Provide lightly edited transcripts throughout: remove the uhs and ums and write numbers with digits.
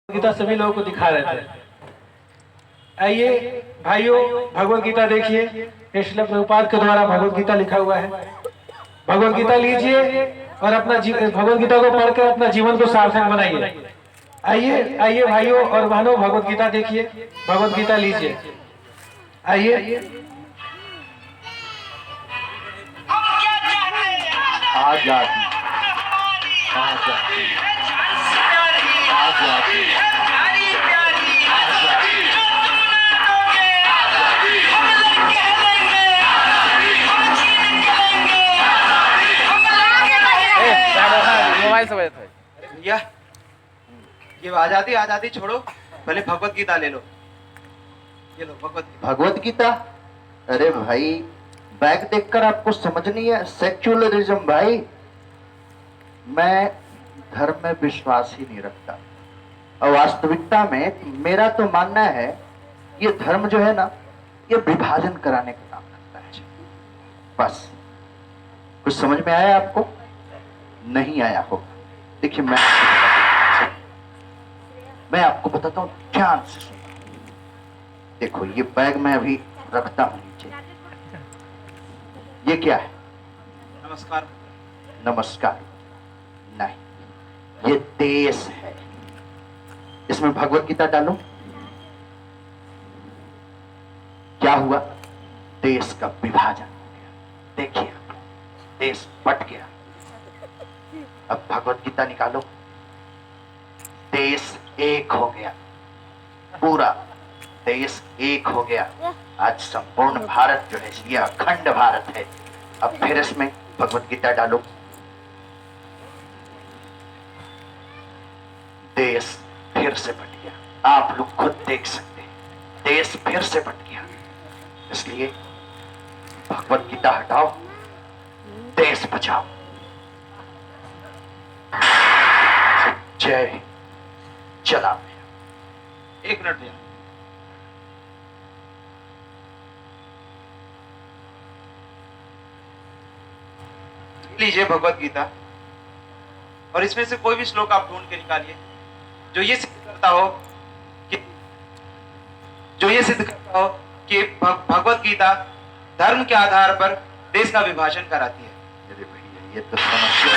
गीता सभी लोगों को दिखा रहे थे। आइए भाइयों, भगवत गीता देखिए। श्रील प्रभुपाद के द्वारा भगवत गीता लिखा हुआ है। भगवत गीता लीजिए और अपना भगवत गीता को पढ़कर अपना जीवन को सार्थक बनाइए। आइए आइए भाइयों और बहनों, भगवत गीता देखिए, भगवत गीता लीजिए। आइए। आजादी मोबाइल से बजे भैया, ये आजादी आजादी छोड़ो, पहले भगवत गीता ले लो। ये लो भगवत गीता। अरे भाई, बैग देखकर आपको समझ नहीं है? सेक्युलरिज्म भाई, मैं धर्म में विश्वास ही नहीं रखता। और वास्तविकता में मेरा तो मानना है ये धर्म जो है ना, ये विभाजन कराने का काम करता है। बस कुछ समझ में आया आपको? नहीं आया होगा। देखिए, मैं आपको बताता हूँ, ध्यान से सुनो। देखो, ये बैग मैं अभी रखता हूँ नीचे। ये क्या है? नमस्कार। नमस्कार नहीं, ये देश है। इसमें भगवत गीता डालो, क्या हुआ? देश का विभाजन हो गया। देखिए, देश बट गया। अब भगवत गीता निकालो, देश एक हो गया। पूरा देश एक हो गया। आज संपूर्ण भारत जो है, ये अखंड भारत है। अब फिर इसमें भगवत गीता डालो, देश फिर से बट गया। आप लोग खुद देख सकते हैं, देश फिर से बट गया। इसलिए भगवत गीता हटाओ, देश बचाओ। जय। चला। एक मिनट भैया, लीजिए भगवत गीता, और इसमें से कोई भी श्लोक आप ढूंढ के निकालिए जो ये सिद्ध करता हो कि भगवत गीता धर्म के आधार पर देश का विभाजन कराती है। अरे भैया, ये तो समस्या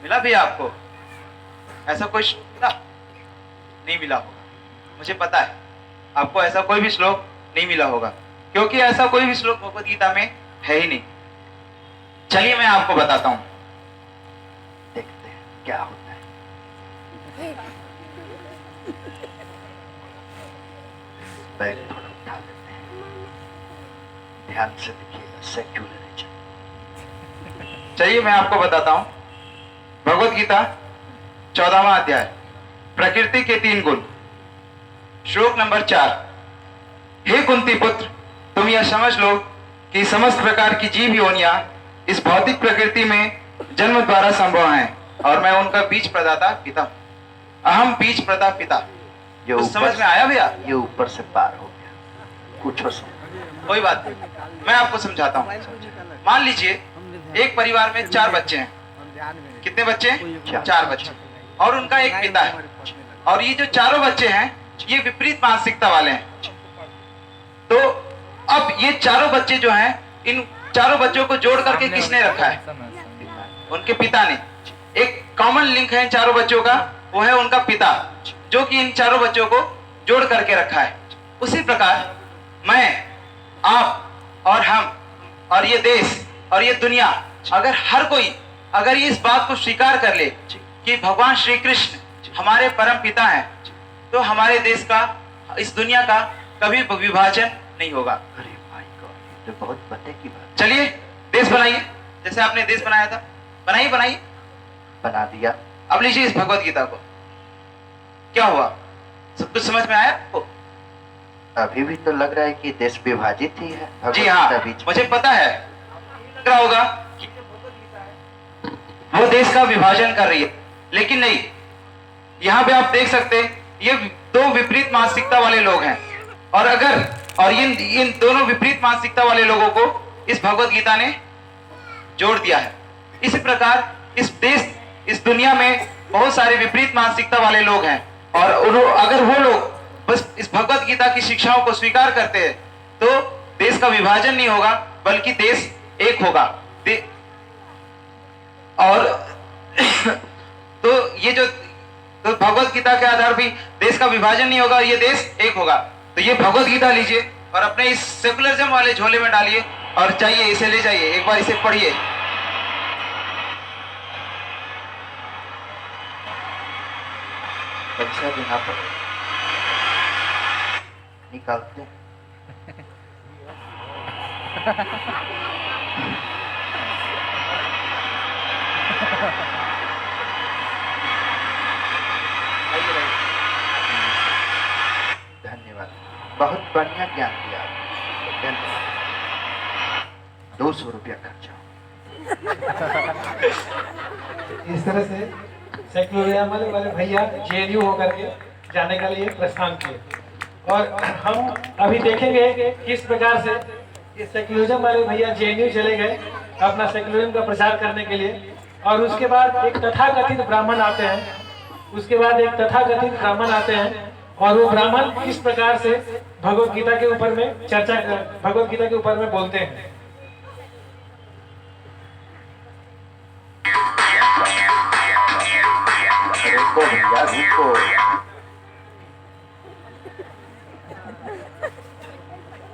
मिला भैया आपको? ऐसा कोई श्लोक मिला? नहीं मिला होगा, मुझे पता है आपको ऐसा कोई भी श्लोक नहीं मिला होगा, क्योंकि ऐसा कोई भी श्लोक भगवत गीता में है ही नहीं। चलिए मैं आपको बताता हूं, देखते हैं क्या होता है। बैग थोड़ा उठा लेते हैं, ध्यान से देखिएगा। सेक्युलरिज्म। चलिए मैं आपको बताता हूं। भगवत गीता 14वां अध्याय, प्रकृति के 3 गुण, श्लोक नंबर 4। हे कुंती पुत्र, तुम यह समझ लो कि समस्त प्रकार की जीव योनियां इस भौतिक प्रकृति में जन्म द्वारा संभव हैं, और मैं उनका बीज प्रदाता पिता हूं। अहम बीज प्रदा पिता। ये तो समझ में आया भैया? ये ऊपर से पार हो गया। पूछो सर। कोई बात नहीं, मैं आपको समझाता हूँ। मान लीजिए एक परिवार में 4 बच्चे हैं। कितने बच्चे हैं? 4 बच्चे, और उनका एक पिता है। और ये जो चारों बच्चे हैं, ये विपरीत मानसिकता वाले हैं। तो अब ये चारों बच्चे जो हैं, इन चारों बच्चों को जोड़ करके किसने रखा है? उनके पिता ने। एक कॉमन लिंक है इन चारों बच्चों का, वो है उनका पिता, जो कि इन चारों बच्चों को जोड़ करके रखा है। उसी प्रकार मैं, आप और हम और ये देश और ये दुनिया, अगर हर कोई अगर ये इस बात को स्वीकार कर ले कि भगवान श्री कृष्ण हमारे परम पिता हैं, तो हमारे देश का, इस दुनिया का कभी विभाजन नहीं होगा। अरे भाई गॉड, ये तो बहुत पते की बात। चलिए देश बनाइए, जैसे आपने देश बनाया था। बनाइए। बना दिया। अब लीजिए इस भगवत गीता को। क्या हुआ? सब कुछ समझ में आया आपको? अभी भी तो लग रहा है कि देश विभाजित ही है। जी हाँ, मुझे पता है। लग रहा होगा कि वो देश का विभाजन कर रही है, लेकिन नहीं। यहाँ पे आप देख सकते हैं, ये 2 विपरीत मानसिकता वाले लोग हैं। और इन दोनों विपरीत मानसिकता वाले लोगों को इस भगवत गीता ने जोड़ दिया है। इसी प्रकार इस दुनिया में बहुत सारे विपरीत मानसिकता वाले लोग हैं, और अगर वो लोग बस इस भगवत गीता की शिक्षाओं को स्वीकार करते हैं तो देश का विभाजन नहीं होगा, बल्कि देश एक होगा। और तो ये जो तो भगवत गीता के आधार भी देश का विभाजन नहीं होगा, ये देश एक होगा। तो ये भगवत गीता लीजिए और अपने इस सेकुलरिज्म वाले झोले में डालिए और चाहिए इसे ले जाइए, एक बार इसे पढ़िए। अच्छा देना पड़ेगा, निकालते हैं। धन्यवाद, बहुत बढ़िया ज्ञान दिया आपने। धन्यवाद। 200 रुपया खर्चा। इस तरह से सेक्युलरिज्म वाले भैया जेएनयू होकर के जाने के लिए प्रस्थान किए, और हम अभी देखेंगे कि किस प्रकार से ये सेक्युलरिज्म वाले भैया जेएनयू चले गए अपना सेक्युलरिज्म का प्रचार करने के लिए, और उसके बाद एक तथाकथित ब्राह्मण आते हैं, और वो ब्राह्मण किस प्रकार से भगवत गीता के ऊपर में बोलते हैं। रुको भैया, रुको।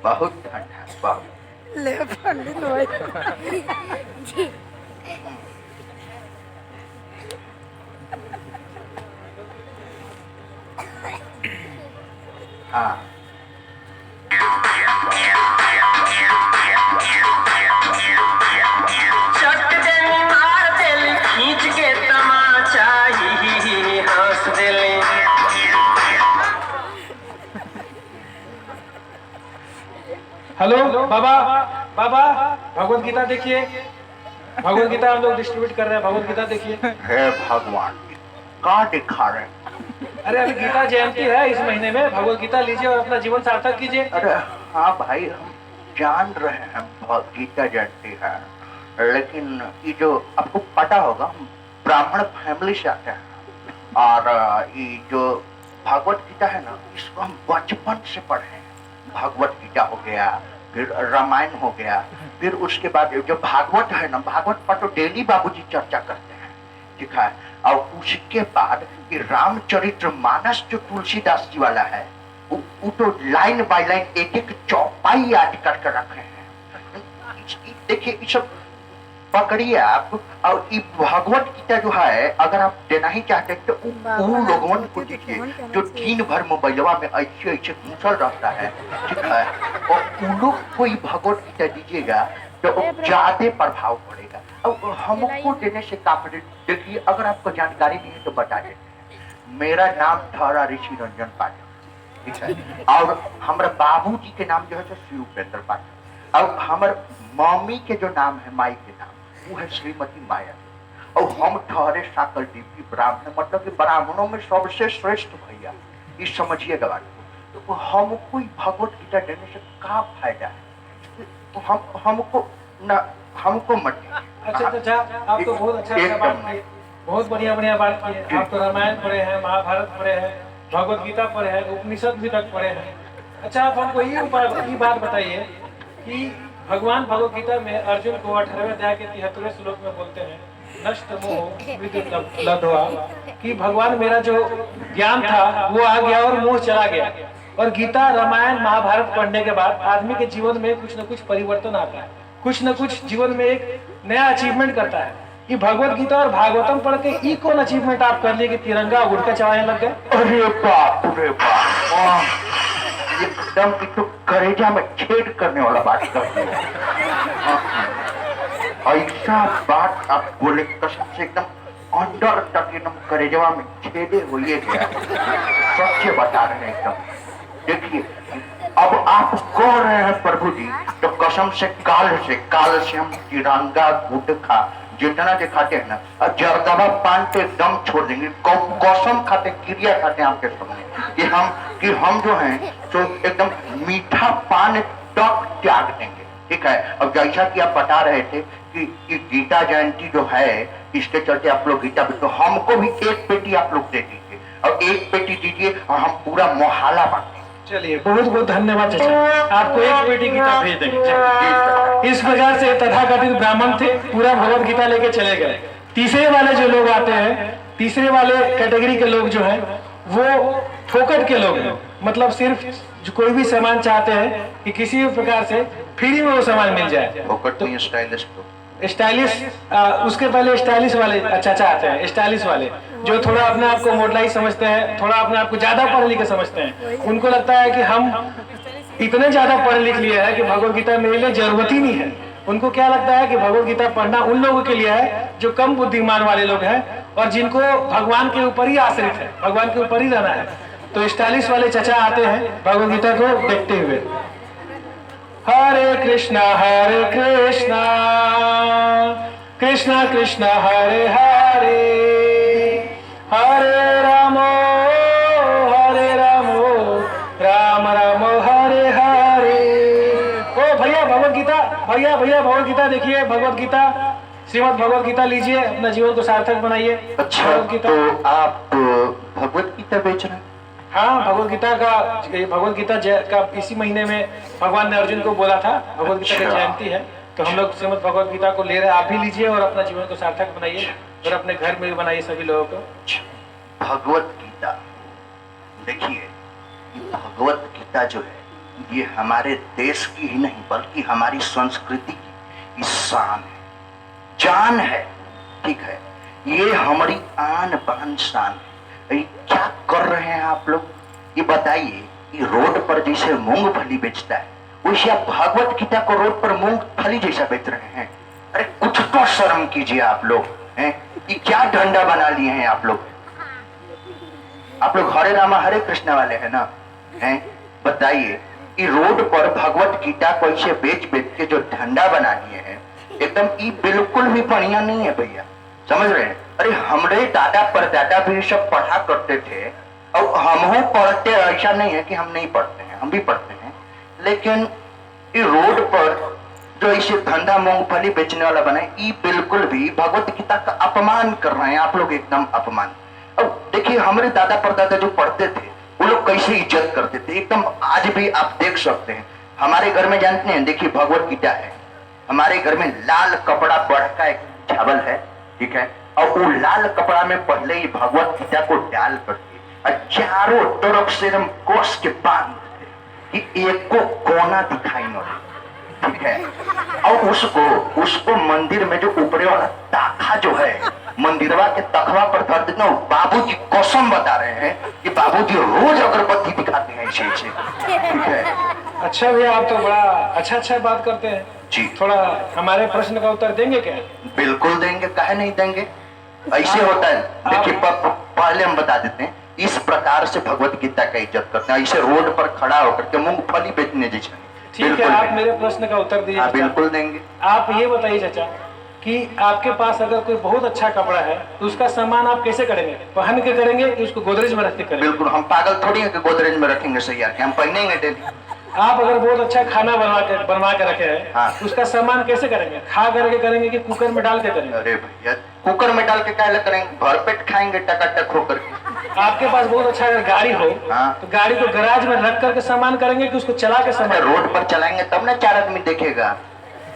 बहुत ठंडा, बहुत। ले पंडित भाई जी। हाँ, चट देली मार देली खींच के तमाचा ही हंस देली। हेलो बाबा, भगवत गीता देखिए, भगवत गीता हम लोग डिस्ट्रीब्यूट कर रहे हैं, भगवत गीता देखिए। हे भगवान, कहाँ दिखा रहे हैं? अरे अभी गीता जयंती है इस महीने में, भगवत गीता लीजिए और अपना जीवन सार्थक कीजिए। अरे हाँ भाई, हम जान रहे हैं बहुत गीता जयंती है, लेकिन ये जो आपको पता होगा, हम ब्राह्मण फैमिली से आते हैं, और ये जो भागवत गीता है ना, इसको हम बचपन से पढ़े हैं। भागवत गीता हो गया, फिर रामायण हो गया, फिर उसके बाद जो भागवत है ना, भागवत पर तो डेली बाबूजी चर्चा करते हैं, ठीक है। और उसके बाद ये रामचरित्र मानस जो तुलसीदास जी वाला है, वो तो लाइन बाय लाइन एक एक चौपाई याद करके रखे हैं। देखिए, ये सब पकड़िए आप, और ये भगवत गीता जो है, अगर आप देना ही चाहते हैं तो उन लोगों को दीजिए जो दिन भर मोबाइलवा में ऐसे ऐसे घुसल रहता है, ठीक है। और उन लोग को ही भगवत गीता दीजिएगा तो ज्यादा प्रभाव पड़ेगा। अब हमको देने से काफी, देखिए अगर आपको जानकारी नहीं है तो बता देते। मेरा नाम था ऋषि रंजन पाठक, ठीक है, और हमारे बाबूजी के नाम जो है शिव उपेंद्र पाठक, और हमारे मम्मी के जो नाम है, माई के नाम, वो है श्रीमती माया, और हम ठहरे साकल देवी ब्राह्मण, मतलब कि ब्राह्मणों में सबसे श्रेष्ठ भैया, ये समझिएगा बात को। तो हमको भगवत गीता देने से क्या फायदा है? तो हमको मत। अच्छा, आप तो बहुत अच्छा बात किए, बहुत बढ़िया बात की। आप तो रामायण पढ़े हैं, महाभारत पढ़े हैं, भगवत गीता पढ़े हैं, उपनिषद भी तक पढ़े हैं। अच्छा, आप हमको ये बात बताइए कि भगवान भगवत गीता में अर्जुन को 18वें अध्याय के 73वें श्लोक में बोलते हैं, नष्ट मोह विद्युत लब्ध्वा, कि भगवान मेरा जो ज्ञान था वो आ गया और मोह चला गया। और गीता, रामायण, महाभारत पढ़ने के बाद आदमी के जीवन में कुछ न कुछ परिवर्तन आता है, कुछ न कुछ जीवन में एक नया अचीवमेंट करता है। ये भगवत गीता और भागवतम पढ़ के ये कौन अचीवमेंट आप कर लिए कि तिरंगा उड़ के चढ़ाने लग गए? अरे बाप रे बाप, एकदम तो करेजा में छेद करने वाला बात कर दिया। ऐसा बात आप बोले कसम से, एकदम अंदर तक एकदम करेजवा में छेदे हुए गया। सच्चे बता रहे हैं एकदम। देखिए, अब आप कह रहे हैं प्रभु जी, तो कसम से काल से हम तिरंगा गुटखा जितना दिखाते हैं ना, और जरदवा पान पे दम छोड़ देंगे, कसम खाते, क्रिया खाते हैं आपके सामने कि हम जो हैं तो एकदम मीठा पान तक त्याग देंगे, ठीक है। अब जैसा कि आप बता रहे थे कि गीता जयंती जो है इसके चलते आप लोग गीता, तो हमको भी एक पेटी आप लोग दे दीजिए और एक पेटी दीजिए और हम पूरा मोहल्ला बांटेंगे। चलिए, बहुत बहुत धन्यवाद चाचा, आपको एक पेटी गीता भेज देंगे। इस प्रकार से तथाकथित ब्राह्मण थे, पूरा भगवत गीता लेके चले गए। तीसरे वाले जो लोग आते हैं, तीसरे वाले कैटेगरी के लोग जो हैं वो फोकट के लोग हैं, मतलब सिर्फ जो कोई भी सामान चाहते हैं कि किसी भी प्रकार से फ्री में वो सामान मिल जाए। फोकट में स्टाइलिश स्टाइलिश, उसके पहले स्टाइलिश वाले चाचा आते हैं, स्टाइलिश वाले जो थोड़ा अपने आप को मॉडलाइज समझते हैं, थोड़ा अपने आप को ज्यादा पढ़े लिखे समझते हैं। उनको लगता है कि हम इतने ज्यादा पढ़े लिख लिए हैं कि भगवत गीता मेरे लिए जरूरत ही नहीं है। उनको क्या लगता है कि भगवत गीता पढ़ना उन लोगों के लिए है जो कम बुद्धिमान वाले लोग हैं और जिनको भगवान के ऊपर ही आश्रित है, भगवान के ऊपर ही रहना है। तो स्टाइलिश वाले चाचा आते हैं भगवत गीता को देखते हुए। हरे कृष्णा कृष्णा कृष्णा हरे हरे, हरे रामो राम राम हरे हरे। ओ भैया भगवत गीता, भैया भगवत गीता देखिए, भगवत गीता, श्रीमद् भगवत गीता लीजिए, अपना जीवन को सार्थक बनाइए। अच्छा, तो आप भगवत गीता बेच रहे हैं? हाँ, भगवत गीता का इसी महीने में भगवान ने अर्जुन को बोला था, भगवत गीता की जयंती है, तो हम लोग श्रीमद् भगवत गीता को ले रहे हैं। आप भी लीजिए और अपना जीवन को सार्थक बनाइए और अपने घर में भी बनाइए सभी लोगों को। भगवत गीता देखिए, भगवत गीता जो है ये हमारे देश की ही नहीं बल्कि हमारी संस्कृति की शान है, जान है, ठीक है। ये हमारी आन बान शान है। ये क्या कर रहे हैं आप लोग, ये बताइए। ये रोड पर जैसे मूंगफली बेचता है वैसे आप भगवत गीता को रोड पर मूंगफली जैसा बेच रहे हैं। अरे कुछ तो शर्म कीजिए आप लोग, हैं? ये क्या धंधा बना लिए हैं आप लोग? आप लोग हरे रामा हरे कृष्णा वाले हैं ना, हैं? बताइए, ये रोड पर भगवत गीता को ऐसे बेच बेच के जो धंधा बना लिए हैं, एकदम ये बिल्कुल भी बढ़िया नहीं है भैया, समझ रहे हैं? अरे हमारे दादा परदादा भी सब पढ़ा करते थे और हम पढ़ते, ऐसा नहीं है कि हम नहीं पढ़ते हैं, हम भी पढ़ते हैं। लेकिन ये रोड पर जो ऐसे धंधा मूंगफली बेचने वाला बना है, ये बिल्कुल भी भगवत गीता का अपमान कर रहे हैं आप लोग, एकदम अपमान। अब देखिए, हमारे दादा परदादा जो पढ़ते थे वो लोग कैसे इज्जत करते थे, एकदम आज भी आप देख सकते हैं। हमारे घर में जानते हैं, देखिए भगवत गीता है, हमारे घर में लाल कपड़ा बढ़ का एक चावल है, ठीक है, और वो लाल कपड़ा में पहले ही भगवत गीता को डाल करके और चारों तरफ से हम कोस के बांध कि एक को कोना दिखाई न दे, ठीक है। और उसको मंदिर में जो ऊपरे वाला ताखा जो है, मंदिरवा के तखवा पर धर देते ना, बाबूजी कसम बता रहे हैं कि बाबूजी रोज अगरबत्ती दिखाते हैं ऐसे, ठीक है। अच्छा भैया, आप तो बड़ा अच्छा बात करते हैं जी। थोड़ा हमारे प्रश्न का उत्तर देंगे क्या? बिल्कुल देंगे, काहे नहीं देंगे। ऐसे होता है, देखिए पहले हम बता देते हैं, इस प्रकार से भगवत गीता का इज्जत करते हैं, ऐसे रोड पर खड़ा होकर के मूंगफली बेचने जैसे। ठीक है, आप मेरे प्रश्न का उत्तर दीजिए। बिल्कुल देंगे। आप ये बताइए चाचा कि आपके पास अगर कोई बहुत अच्छा कपड़ा है तो उसका सामान आप कैसे करेंगे? पहन के करेंगे कि उसको गोदरेज में रख के करेंगे? बिल्कुल, हम पागल थोड़ी है कि गोदरेज में रखेंगे, सही है, हम पहनेंगे डेली। आप अगर बहुत अच्छा खाना बनवा के रखे हैं, हाँ। उसका सामान कैसे करेंगे? खा करके करेंगे कि कुकर में डाल के करेंगे? अरे भैया, कुकर में डाल के काहे करेंगे, भरपेट खाएंगे टकाटक होकर। आपके पास बहुत अच्छा अगर गाड़ी हो, हाँ। तो गाड़ी को गैराज में रख करके सामान करेंगे कि उसको चला के सामान? रोड पर चलाएंगे तब ना 4 आदमी देखेगा।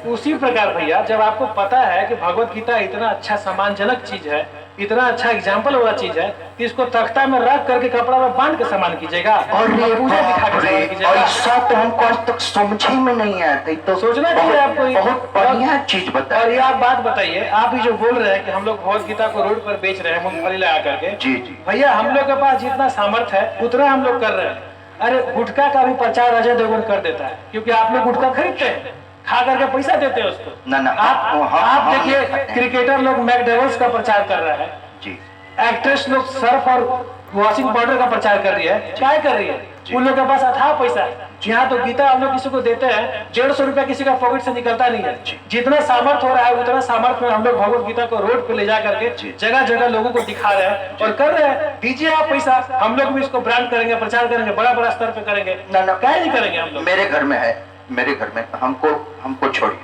उसी प्रकार भैया, जब आपको पता है कि भगवत गीता इतना अच्छा सम्मानजनक चीज है, इतना अच्छा एग्जाम्पल वाला चीज है, कि इसको तख्ता में रख करके कपड़ा में बांध के सामान कीजिएगा और पूजा दिखा के सामान कीजिएगा। ऐसा तो हमको आज तक समझ ही में नहीं आया था, तो सोचना चाहिए आपको। बहुत बढ़िया चीज बता। और ये आप बात बताइए, आप ही जो बोल रहे हैं कि हम लोग भगवत गीता को रोड पर बेच रहे हैं मूंगफली लगा करके, जी जी भैया हम लोग के पास जितना सामर्थ्य है उतना हम लोग कर रहे हैं। अरे गुटखा का भी प्रचार अजय देवगन कर देता है, क्योंकि आप लोग गुटखा खरीदते हैं, खा करके पैसा देते हैं उसको। ना आप देखिए, क्रिकेटर लोग मैकडेवल्स का प्रचार कर रहा है जी, एक्ट्रेस लोग सर्फ और वॉशिंग पाउडर का प्रचार कर रही है। क्या कर रही है? उन लोग के पास अथाह पैसा है। यहाँ तो गीता हम लोग किसी को देते हैं 150 रुपया किसी का पॉकेट से निकलता नहीं है। जितना सामर्थ्य हो रहा है उतना सामर्थ्य में हम लोग भगवत गीता को रोड पे ले जा करके जगह जगह लोगों को दिखा रहे हैं और कर रहे हैं। दीजिए आप पैसा, हम लोग भी इसको ब्रांड करेंगे, प्रचार करेंगे, बड़ा बड़ा स्तर पे करेंगे। ना क्या नहीं करेंगे हम लोग। मेरे घर में है, मेरे घर में हमको छोड़िए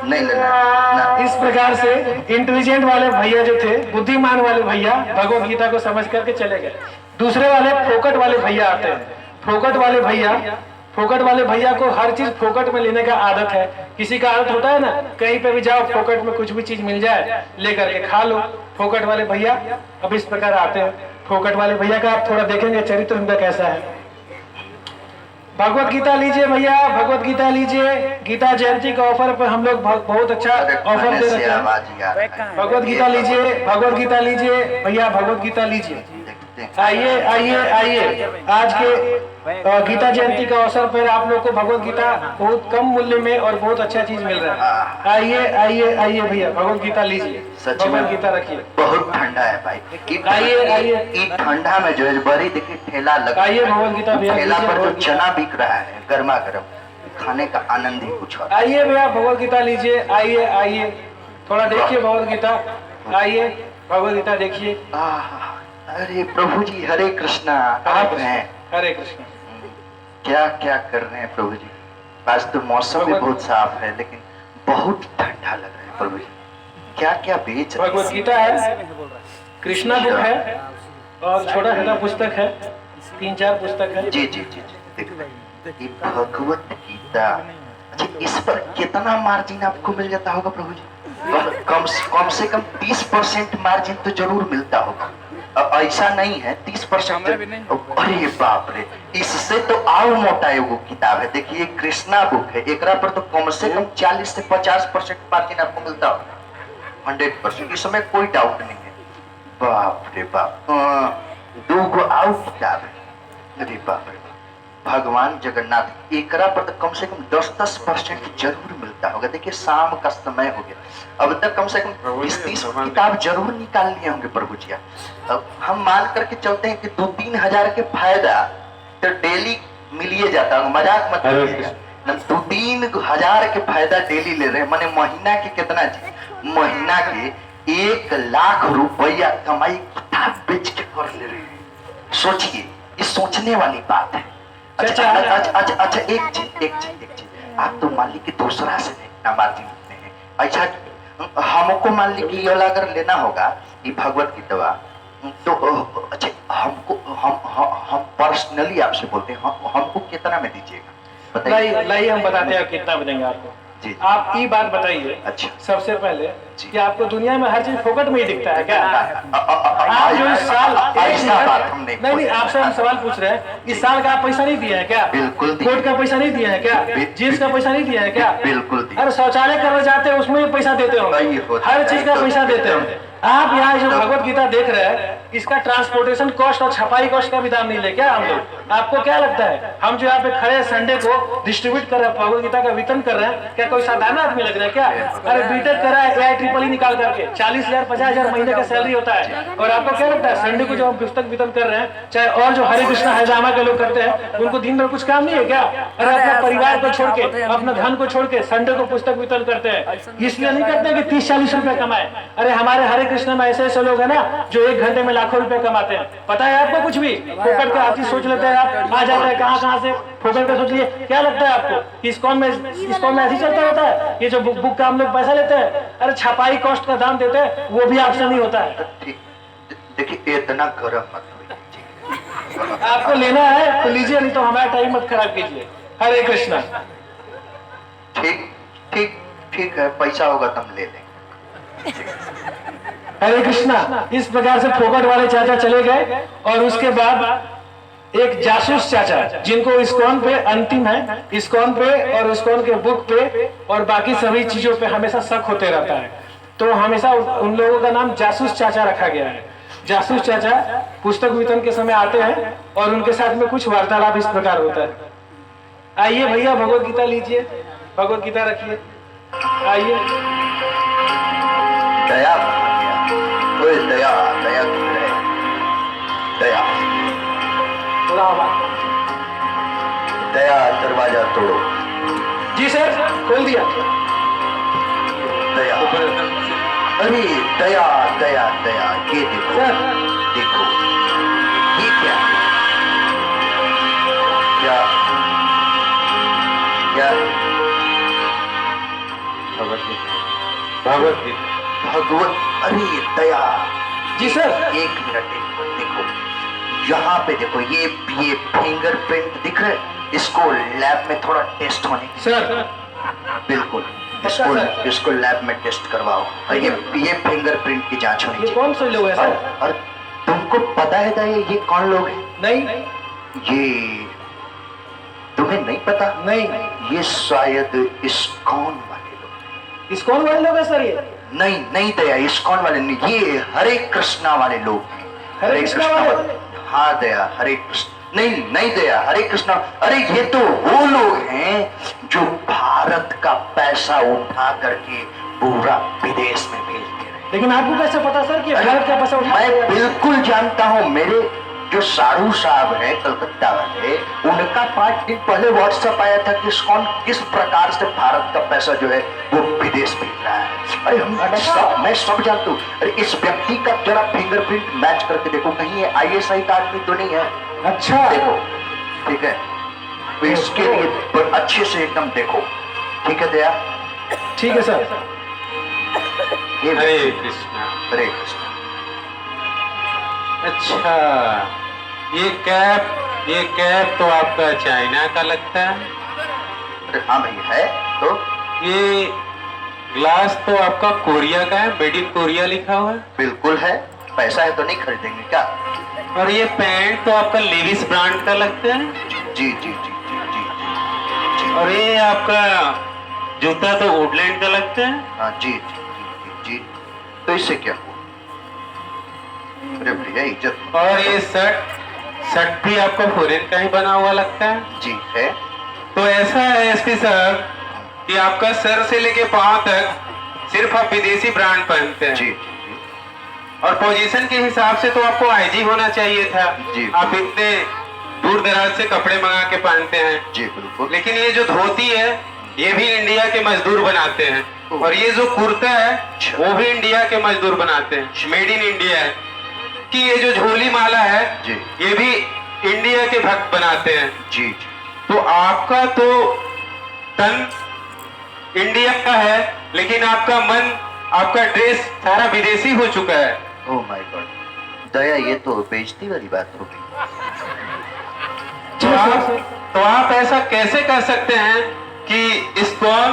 नहीं लेना। इस प्रकार से इंटेलिजेंट वाले भैया जो थे, बुद्धिमान वाले भैया भगवत गीता को समझ करके चले गए। दूसरे वाले फोकट वाले भैया आते हैं। फोकट वाले भैया को हर चीज फोकट में लेने का आदत है। किसी का आदत होता है ना, कहीं पे भी जाओ फोकट में कुछ भी चीज मिल जाए लेकर के खा लो। फोकट वाले भैया अब इस प्रकार आते हैं। फोकट वाले भैया का आप थोड़ा देखेंगे चरित्र उनका कैसा है। भगवत गीता लीजिए भैया, भगवत गीता लीजिए। गीता जयंती का ऑफर पे हम लोग बहुत अच्छा ऑफर दे रहे हैं। भगवत गीता लीजिए, भगवत गीता लीजिए भैया, भगवत गीता लीजिए। आइए आइए आइए, आज के गीता जयंती का अवसर पर आप लोग को भगवत गीता बहुत कम मूल्य में और बहुत अच्छा चीज मिल रहा है। आइए आइए आइए भैया, भगवत गीता लीजिए, भगवत गीता रखिए। बहुत ठंडा है भाई। आइए आइए, ठंडा में जो है बड़ी देखिए ठेला लगा। आइए भगवत गीता भैया, ठेला पर जो चना बिक रहा है गर्मा गर्म, खाने का आनंद ही कुछ और। आइए भैया, भगवत गीता लीजिए। आइए आइए, थोड़ा देखिए भगवत गीता। आइए भगवत गीता देखिए। अरे प्रभु जी, हरे कृष्णा। आप हैं? हरे कृष्ण। क्या क्या कर रहे हैं प्रभु जी? आज तो मौसम भी बहुत साफ है लेकिन बहुत ठंडा लग रहा है प्रभु जी। क्या क्या बेच रहे हैं? भगवत गीता है, कृष्णा बुक है और छोटा छोटा पुस्तक है, 3-4 पुस्तक है। जी जी जी जी, ये भगवत गीता। अच्छा, इस पर कितना मार्जिन आपको मिल जाता होगा प्रभु जी? कम से कम 30% मार्जिन तो जरूर मिलता होगा। ऐसा नहीं है 30%। अरे बाप रे, इससे तो आओ मोटा एगो किताब है। देखिए कृष्णा बुक है, एकरा पर तो कम से कम 40 से 50% मार्जिन आपको मिलता होगा। 100%, इसमें कोई डाउट नहीं है। बाप रे बाप, 2 आओ किताब है। अरे बाप रे, भगवान जगन्नाथ, एकरा पर तो कम से कम 10% जरूर मिलता होगा। देखिए शाम का समय हो गया, अब तक कम से कम 20-30 किताब जरूर निकाल लिए होंगे प्रभु जी। अब हम मान करके चलते हैं कि 2-3 हजार के फायदा तो डेली मिलिए जाता होगा। मजाक मत करिएगा, 2-3 हजार के फायदा डेली ले रहे हैं। माने महीना के कितना जी? महीना के 1 लाख रुपया कमाई किताब बेच के कर ले रहे हैं। सोचिए, ये सोचने वाली बात है। अच्छा, एक चीज, आप तो मान ली कि दूसरा से इतना मार्जिन लेते हैं। अच्छा, हमको मान ली कि ये अगर लेना होगा ये भगवत गीता, तो अच्छा हमको हम पर्सनली आपसे बोलते हैं, हमको कितना में दीजिएगा बताइए? नहीं, हम बताते हैं कितना देंगे आपको। जी। आप ये बात बताइए। अच्छा, सबसे पहले कि आपको दुनिया में हर चीज फोकट में ही दिखता है क्या? आप जो इस साल नहीं, आपसे हम सवाल पूछ रहे हैं, इस साल का आप पैसा नहीं दिया है क्या? बिल्कुल। कोर्ट का पैसा नहीं दिया है क्या? जींस का पैसा नहीं दिया है क्या? बिल्कुल। अरे शौचालय करने जाते हैं उसमें भी पैसा देते हो, हर चीज का पैसा देते हैं। आप यहाँ जो भगवत गीता देख रहे हैं, इसका ट्रांसपोर्टेशन कॉस्ट और छपाई कॉस्ट का भी दाम नहीं ले क्या हम लोग? आपको क्या लगता है हम जो यहाँ पे खड़े संडे को डिस्ट्रीब्यूट कर रहे हैं, भगवत गीता का वितरण कर रहे हैं, क्या कोई साधारण आदमी लग रहा है क्या? अरे बीटेक कर रहा है AIEEE निकाल करके 40,000 50,000 महीने का सैलरी होता है, और आपको क्या लगता है संडे को जो हम पुस्तक वितरण कर रहे हैं, चाहे और जो हरे कृष्णा हैजामा के लोग करते हैं, उनको दिन भर कुछ काम नहीं है क्या? अरे अपना परिवार को छोड़ के, अपना धन को छोड़ के संडे को पुस्तक वितरण करते हैं, इसलिए नहीं करते कि 30-40 रुपए कमाए। अरे हमारे हरे कृष्णा में ऐसे लोग है ना जो 1 घंटे में लाखों रुपए कमाते हैं। पता है आपको? कुछ भी फोकट का आप सोच लेते हैं, आप आ जाते हैं कहां से फोकट का सोच लिए। क्या लगता है आपको इस्कॉन में ऐसे चलता रहता है? ये जो बुक का हम लोग पैसा लेते हैं, अरे छपाई कॉस्ट का दाम देते हैं, वो भी आपसे नहीं होता है। देखिए इतना गरम मत। आपको लेना है तो लीजिए, नहीं तो हमारा टाइम मत खराब कीजिए। हरे कृष्णा। ठीक है, पैसा होगा तो हम ले लेंगे। हरे कृष्णा। इस प्रकार से फोकट वाले चाचा चले गए, और उसके बाद एक जासूस चाचा, जिनको इस्कॉन पे अंतिम है, इस्कॉन पे और इस्कॉन के बुक पे और बाकी सभी चीजों पे हमेशा शक होते रहता है, तो हमेशा उन लोगों का नाम जासूस चाचा रखा गया है। जासूस चाचा पुस्तक वितरण के समय आते हैं और उनके साथ में कुछ वार्तालाप इस प्रकार होता है। आइए भैया, भगवत गीता लीजिए, भगवत गीता रखिए। आइए। दया, दया, दया, दया। दया दरवाजा तोड़ो। जी सर, खोल दिया। दया, अरे दया दया दया, ये देखो सर, देखो, ये क्या है? क्या क्या भगवत गीता। भगवत, अरे दया। जी सर। एक मिनट देखो, यहाँ पे देखो, ये फिंगरप्रिंट दिख रहे, इसको लैब में थोड़ा टेस्ट होने की। सर, बिल्कुल, सर। इसको लैब में टेस्ट करवाओ, और ये फिंगरप्रिंट की जांच होनी ये चाहिए। कौन से लोग हैं सर? और तुमको पता है दया, ये कौन लोग हैं? नहीं ये तुम्हें नहीं पता? नहीं। ये शायद इस्कॉन वाले लोग। इस्कॉन वाले लोग हैं सर ये? नहीं नहीं दया, इस्कॉन वाले नहीं, ये हरे कृष्णा वाले लोग हैं। हरे कृष्णा वाले? हाँ दया, हरे कृष्ण नहीं नहीं दया, हरे कृष्णा। अरे ये तो वो लोग हैं जो भारत का पैसा उठा करके पूरा विदेश में भेजते रहे। लेकिन आपको कैसे पता सर कि भारत का पैसा उठा? मैं बिल्कुल जानता हूँ, मेरे जो सारू साहब है कलकत्ता वाले, उनका 5 दिन पहले व्हाट्सएप आया था कि कौन किस प्रकार से भारत का पैसा जो है वो विदेश भेज रहा है। अरे मैं सब जानता हूँ। अरे इस व्यक्ति का जरा फिंगरप्रिंट मैच करके देखो, कहीं ये ISI का आदमी तो नहीं है। अच्छा, देखो, ठीक है, तो इसके लिए अच्छे से एकदम देखो, ठीक है दया? ठीक है सर। हरे कृष्णा। हरे कृष्ण। अच्छा, ये कैप तो आपका चाइना का लगता है। अरे हाँ भाई है तो। ये ग्लास तो आपका कोरिया का है, मेड इन कोरिया लिखा हुआ है। बिल्कुल है, पैसा है तो नहीं खरीदेंगे क्या? और ये पैंट तो आपका लेविस ब्रांड का लगता है। जी जी जी जी जी जी। और ये आपका जूता तो वुडलैंड का लगता है। हाँ जी जी जी जी जी। तो इससे क्या हुआ? अरे भैया इज्जत। और ये शर्ट भी आपका फॉरेन का ही बना हुआ लगता है। जी है। तो ऐसा है एसपी साहब कि आपका सर से लेके पांव तक सिर्फ आप विदेशी ब्रांड पहनते हैं। जी और पोजीशन के हिसाब से तो आपको आईजी होना चाहिए था। जी। आप इतने दूर दराज से कपड़े मंगा के पहनते हैं। जी बिल्कुल। लेकिन ये जो धोती है ये भी इंडिया के मजदूर बनाते हैं, और ये जो कुर्ता है वो भी इंडिया के मजदूर बनाते हैं, मेड इन इंडिया है। कि ये जो झोली माला है जी। ये भी इंडिया के भक्त बनाते हैं। जी जी। तो आपका तो तन इंडिया का है, लेकिन आपका मन, आपका ड्रेस सारा विदेशी हो चुका है। ओह माय गॉड दया, ये तो बेइज्जती वाली बात हो गई। तो आप ऐसा कैसे कर सकते हैं कि इस्कॉन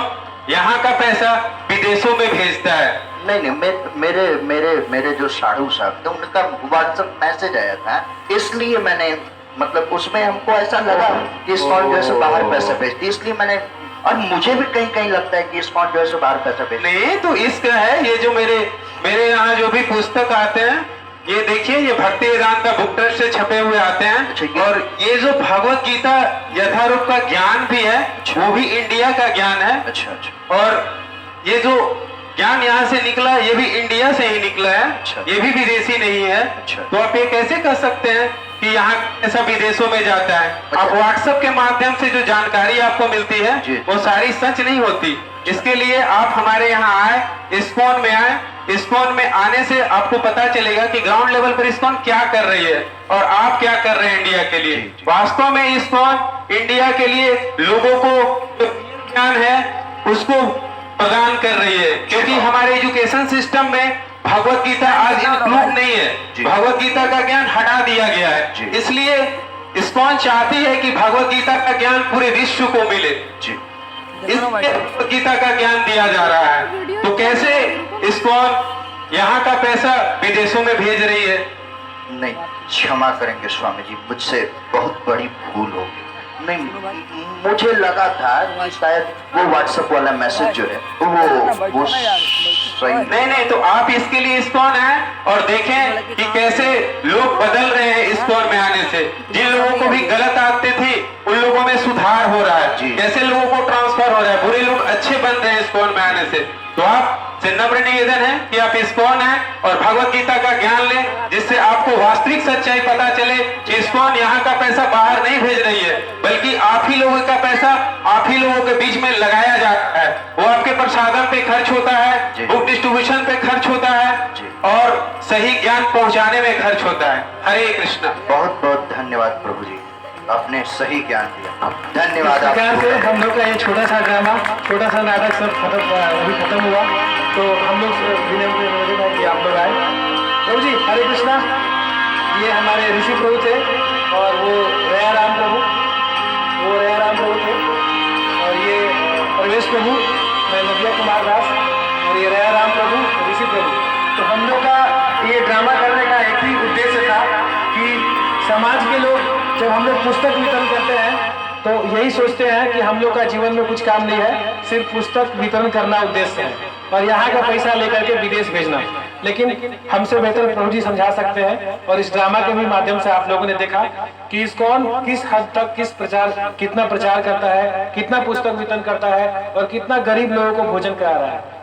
यहाँ का पैसा विदेशों में भेजता है? नहीं मेरे मेरे मेरे जो साधु साहब थे उनका व्हाट्सएप मैसेज आया था, इसलिए मैंने, मतलब उसमें हमको ऐसा लगा कि इस्कॉन जो है सो बाहर पैसा भेजती, इसलिए मैंने, और मुझे भी कहीं कहीं लगता है कि इस्कॉन जो है सो बाहर पैसा भेजती। नहीं तो इसका है, ये जो मेरे यहाँ जो भी पुस्तक आते हैं, ये देखिए, ये भक्ति वेदांत का बुक ट्रस्ट से छपे हुए आते हैं। अच्छा, और ये जो भगवत गीता यथारूप का ज्ञान भी है वो भी इंडिया का ज्ञान है। अच्छा अच्छा। और ये जो ज्ञान यहाँ से निकला ये भी इंडिया से ही निकला है। अच्छा। ये भी विदेशी नहीं है। अच्छा। तो आप ये कैसे कर सकते हैं कि यहाँ ऐसा विदेशों में जाता है? अच्छा। आप व्हाट्सएप के माध्यम से जो जानकारी आपको मिलती है जी। वो सारी सच नहीं होती। इसके लिए आप हमारे यहाँ आए, इस्कॉन में आए। इस्कॉन में आने से आपको पता चलेगा कि ग्राउंड लेवल पर इस्कॉन क्या कर रही है और आप क्या कर रहे हैं इंडिया के लिए। जी। वास्तव में इस्कॉन इंडिया के लिए लोगों को जो ज्ञान है उसको प्रदान कर रही है, क्योंकि हमारे एजुकेशन सिस्टम में भगवत गीता आज इंक्लूड नहीं है। जी। भगवत गीता का ज्ञान हटा दिया गया जी। है। इसलिए इस्कॉन चाहती है कि भगवत गीता का ज्ञान पूरे विश्व को मिले। जी। इसलिए भगवत गीता का ज्ञान दिया जा रहा है। तो कैसे इस्कॉन यहाँ का पैसा विदेशों में भेज रही है? नहीं, क्षमा करेंगे स्वामी जी, मुझसे बहुत बड़ी भूल हो गई। नहीं, मुझे लगा था कि शायद वो व्हाट्सएप वाला मैसेज जो है वो सही नहीं नहीं, तो आप इसके लिए इस्कॉन है और देखें कि कैसे लोग बदल रहे हैं इस्कॉन में आने से। जिन लोगों को भी गलत आदतें थी उन लोगों में सुधार हो रहा जी। है, कैसे लोगों को ट्रांसफर हो रहा है, बुरे लोग अच्छे बन रहे हैं इस्कॉन में आने से। तो आप से नम्र निवेदन है कि आप इस्कॉन है और भगवत गीता का ज्ञान लें, जिससे आपको वास्तविक सच्चाई पता चले कि इस्कॉन यहाँ का पैसा बाहर नहीं भेज रही है, बल्कि आप ही लोगों का पैसा आप ही लोगों के बीच में लगाया जाता है। वो आपके प्रसादन पे खर्च होता है, बुक डिस्ट्रीब्यूशन पे खर्च होता है और सही ज्ञान पहुंचाने में खर्च होता है। हरे कृष्णा। बहुत बहुत धन्यवाद प्रभु जी, आपने सही ज्ञान दिया। धन्यवाद इस प्रकार से आपको। हम लोग का ये छोटा सा ड्रामा, छोटा सा नाटक सब अभी खत्म हुआ। तो हम लोग विनम्र निवेदन है कि आप लोग आए। प्रभु जी हरे कृष्णा। ये हमारे ऋषि प्रभु थे और वो रया राम प्रभु, वो रया राम प्रभु थे और ये प्रवेश प्रभु, मैं नव्या कुमार दास और ये रया राम प्रभु, ऋषि प्रभु। तो हम लोग का ये ड्रामा करने का एक ही उद्देश्य था कि समाज के लोग जब हम लोग पुस्तक वितरण करते हैं तो यही सोचते हैं कि हम लोग का जीवन में कुछ काम नहीं है, सिर्फ पुस्तक वितरण करना उद्देश्य है और यहाँ का पैसा लेकर के विदेश भेजना। लेकिन हमसे बेहतर प्रभु जी समझा सकते हैं और इस ड्रामा के भी माध्यम से आप लोगों ने देखा कि इस्कॉन किस हद तक कितना प्रचार करता है, कितना पुस्तक वितरण करता है और कितना गरीब लोगों को भोजन करा रहा है।